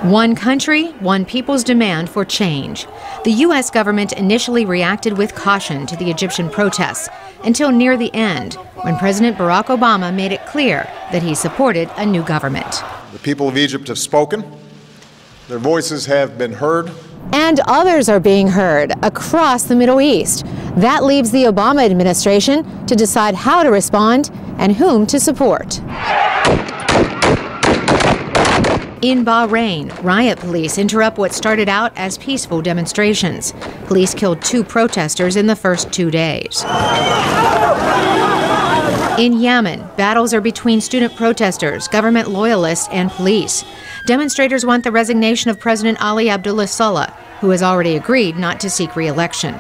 One country, one people's demand for change. The U.S. government initially reacted with caution to the Egyptian protests until near the end, when President Barack Obama made it clear that he supported a new government. The people of Egypt have spoken. Their voices have been heard. And others are being heard across the Middle East. That leaves the Obama administration to decide how to respond and whom to support. In Bahrain, riot police interrupt what started out as peaceful demonstrations. Police killed 2 protesters in the first 2 days. In Yemen, battles are between student protesters, government loyalists, and police. Demonstrators want the resignation of President Ali Abdullah Saleh, who has already agreed not to seek re-election.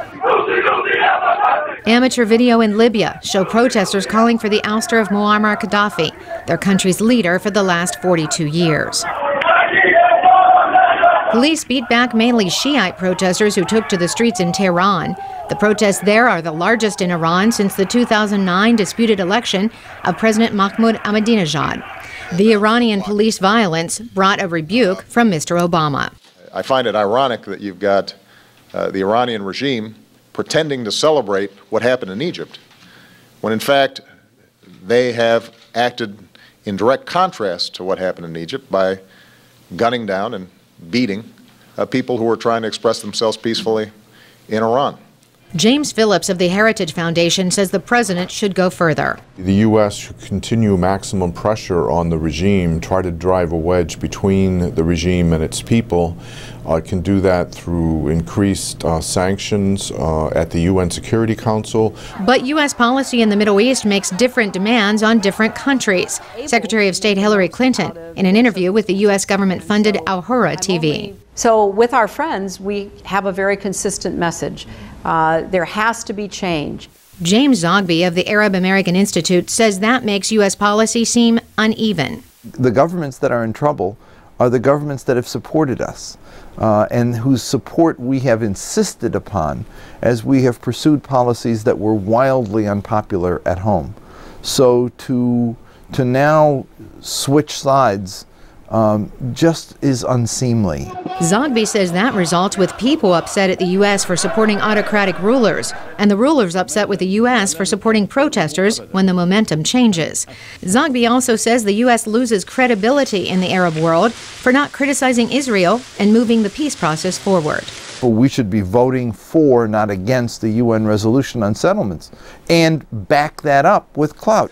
Amateur video in Libya show protesters calling for the ouster of Muammar Gaddafi, their country's leader for the last 42 years. Police beat back mainly Shiite protesters who took to the streets in Tehran. The protests there are the largest in Iran since the 2009 disputed election of President Mahmoud Ahmadinejad. The Iranian police violence brought a rebuke from Mr. Obama. I find it ironic that you've got the Iranian regime pretending to celebrate what happened in Egypt, when in fact they have acted in direct contrast to what happened in Egypt by gunning down and beating people who were trying to express themselves peacefully in Iran. James Phillips of the Heritage Foundation says the president should go further. The U.S. should continue maximum pressure on the regime, try to drive a wedge between the regime and its people. It can do that through increased sanctions at the UN Security Council. But U.S. policy in the Middle East makes different demands on different countries. Secretary of State Hillary Clinton, in an interview with the U.S. government-funded Al Hurra TV. So with our friends, we have a very consistent message. There has to be change. James Zogby of the Arab American Institute says that makes U.S. policy seem uneven. The governments that are in trouble are the governments that have supported us and whose support we have insisted upon as we have pursued policies that were wildly unpopular at home. So to now switch sides just is unseemly. Zogby says that results with people upset at the U.S. for supporting autocratic rulers, and the rulers upset with the U.S. for supporting protesters when the momentum changes. Zogby also says the U.S. loses credibility in the Arab world for not criticizing Israel and moving the peace process forward. We should be voting for, not against, the UN resolution on settlements, and back that up with clout.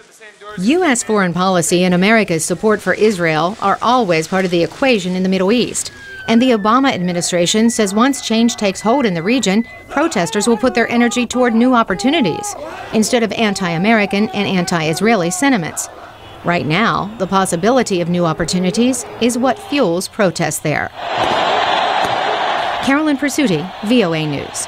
U.S. foreign policy and America's support for Israel are always part of the equation in the Middle East. And the Obama administration says once change takes hold in the region, protesters will put their energy toward new opportunities instead of anti-American and anti-Israeli sentiments. Right now, the possibility of new opportunities is what fuels protests there. Carolyn Presutti, VOA News.